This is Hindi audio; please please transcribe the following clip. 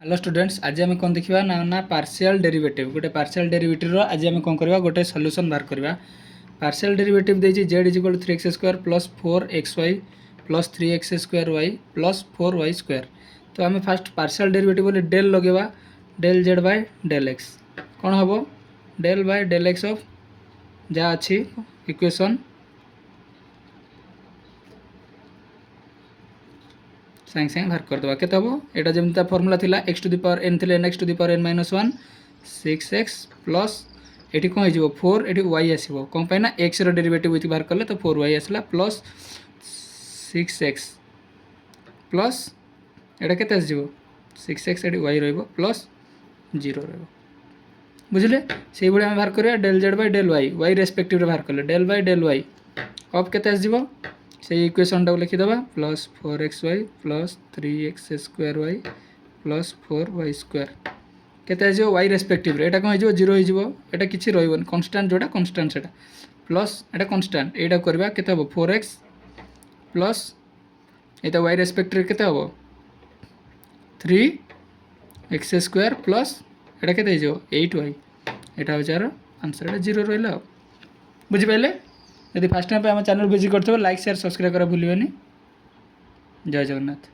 हेलो स्टूडेंट्स, आज आम कौन देखा ना पार्शियल डेरिवेटिव गोटे पार्शियल डेरिवेटिव आज आम कौन करवा गोटे सॉल्यूशन बाहर करवा। पार्शियल डेरिवेटिव देछि z equal 3x² plus 4xy plus 3x² y plus 4y square. तो आम फास्ट पार्शियल डेरिवेटिव बोले डेल लगेवा, del z by del x कौन हम del by del x of जहाँ अच्छी इक्वेशन सागे सागे बाहर करदे के यहाँ जमी फर्मूला थी x to the power n थी x to the power n -1 6x plus ये कौन हो 4 ये y आसो कौन पाई ना x डेरिवेटिव ये बाहर कले तो 4y आसला प्लस 6x प्लस यहाँ के 6x ये y रलस 0 बुझे से भाई आम बाहर करवा del z by del y respective बाहर कले डेल बाय डेल y अब के से इक्वेशन टाक लिखिदे plus 4xy plus 3x² y plus 4y square के वाई रेस्पेक्टिव एटा कौन हो 0 हो किसी रही कन्स्टाट जोटा कन्स्टाट से प्लस एटा कन्स्टाट यहाँ करवा के 4x प्लस ये वाई रेस्पेक्टिव के 3x² प्लस एटा के 8y यहाँ हूँ यार आंसर 0 रहा बुझिपारे। यदि फास्ट टाइम आम चैनल विजिट करते लाइक शेयर सब्सक्राइब करा भूलिए। जय जगन्नाथ।